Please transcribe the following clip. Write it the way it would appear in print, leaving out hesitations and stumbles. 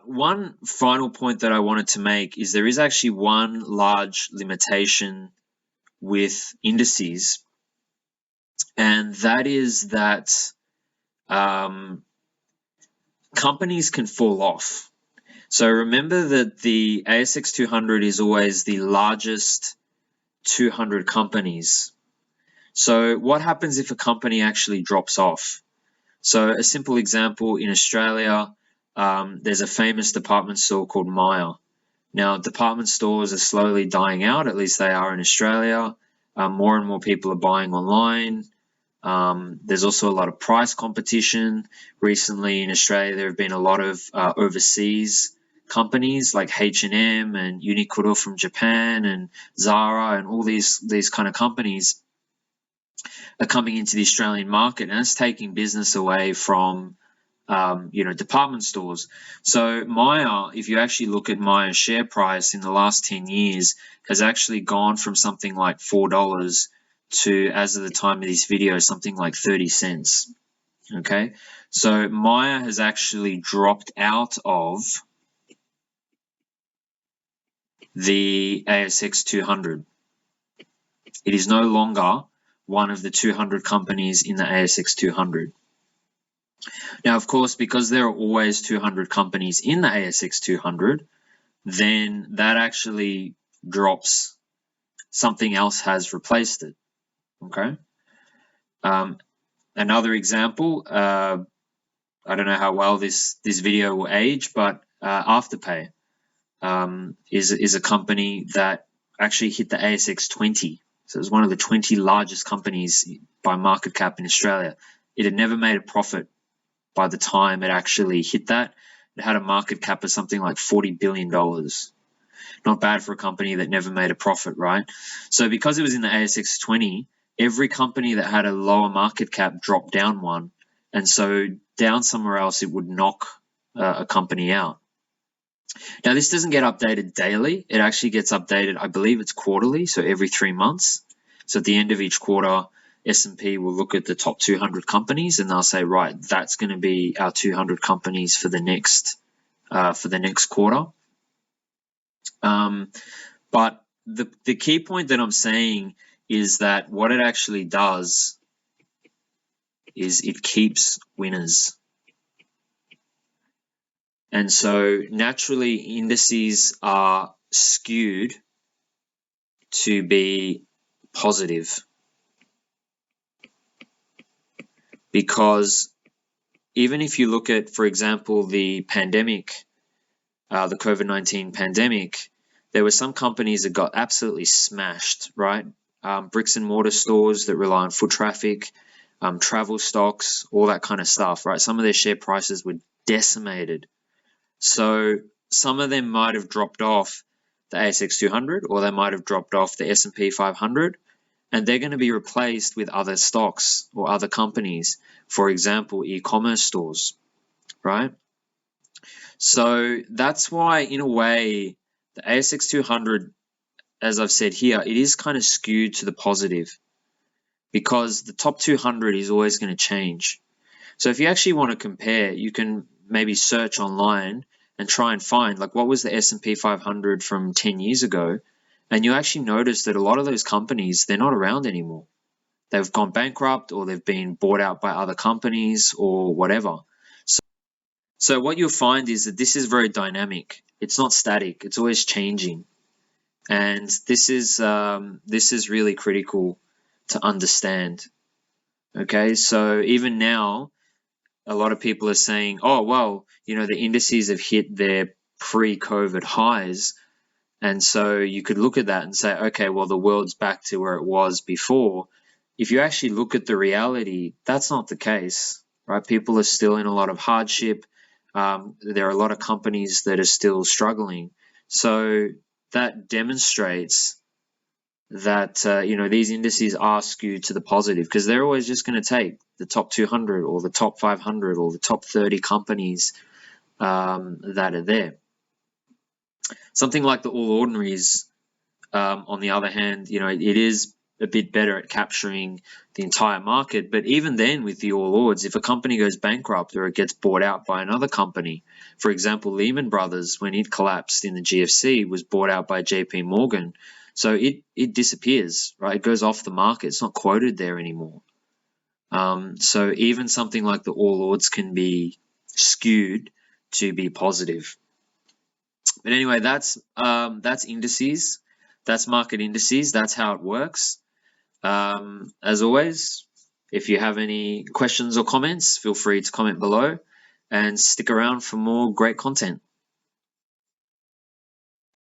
One final point that I wanted to make is there is actually one large limitation with indices, and that is that companies can fall off. So remember that the ASX200 is always the largest 200 companies. So what happens if a company actually drops off? So a simple example, in Australia, there's a famous department store called Myer. Now, department stores are slowly dying out, at least they are in Australia. More and more people are buying online. There's also a lot of price competition. Recently in Australia, there have been a lot of overseas companies like H&M and Uniqlo from Japan and Zara and all these kind of companies are coming into the Australian market, and it's taking business away from department stores. So Myer, if you actually look at Myer's share price in the last 10 years, has actually gone from something like $4 to, as of the time of this video, something like 30 cents. Okay, so Myer has actually dropped out of the ASX 200. It is no longer one of the 200 companies in the ASX 200. Now, of course, because there are always 200 companies in the ASX 200, then that actually drops. Something else has replaced it. Okay. Another example, I don't know how well this video will age, but Afterpay is a company that actually hit the ASX 20. So it was one of the 20 largest companies by market cap in Australia. It had never made a profit by the time it actually hit that. It had a market cap of something like $40 billion. Not bad for a company that never made a profit, right? So because it was in the ASX 20, every company that had a lower market cap dropped down one. And so down somewhere else, it would knock a company out. Now, this doesn't get updated daily. It actually gets updated, I believe it's quarterly, so every 3 months. So at the end of each quarter, S&P will look at the top 200 companies and they'll say, right, that's going to be our 200 companies for the next quarter. But the key point that I'm saying is that what it actually does is it keeps winners. And so naturally indices are skewed to be positive, because even if you look at, for example, the pandemic, the COVID-19 pandemic, there were some companies that got absolutely smashed, right? Bricks and mortar stores that rely on foot traffic, travel stocks, all that kind of stuff, right? Some of their share prices were decimated. So some of them might have dropped off the ASX 200, or they might have dropped off the S&P 500, and they're going to be replaced with other stocks or other companies, for example, e-commerce stores, right? So that's why, in a way, the ASX 200, as I've said here, it is kind of skewed to the positive, because the top 200 is always going to change. So if you actually want to compare, you can maybe search online and try and find, like, what was the S&P 500 from 10 years ago, and you actually notice that a lot of those companies, they're not around anymore. They've gone bankrupt, or they've been bought out by other companies, or whatever. So what you'll find is that this is very dynamic. It's not static. It's always changing, and this is really critical to understand. Okay, so even now, a lot of people are saying, oh, well, the indices have hit their pre-COVID highs. And so you could look at that and say, okay, well, the world's back to where it was before. If you actually look at the reality, that's not the case, right? People are still in a lot of hardship. There are a lot of companies that are still struggling. So that demonstrates that, these indices are skewed to the positive, because they're always just going to take the top 200 or the top 500 or the top 30 companies that are there. Something like the All Ordinaries, on the other hand, it is a bit better at capturing the entire market. But even then, with the All Ords, if a company goes bankrupt or it gets bought out by another company, for example, Lehman Brothers, when it collapsed in the GFC, was bought out by JP Morgan. So it disappears, right? It goes off the market. It's not quoted there anymore. So even something like the All Ords can be skewed to be positive. But anyway, that's indices. That's market indices. That's how it works. As always, if you have any questions or comments, feel free to comment below and stick around for more great content.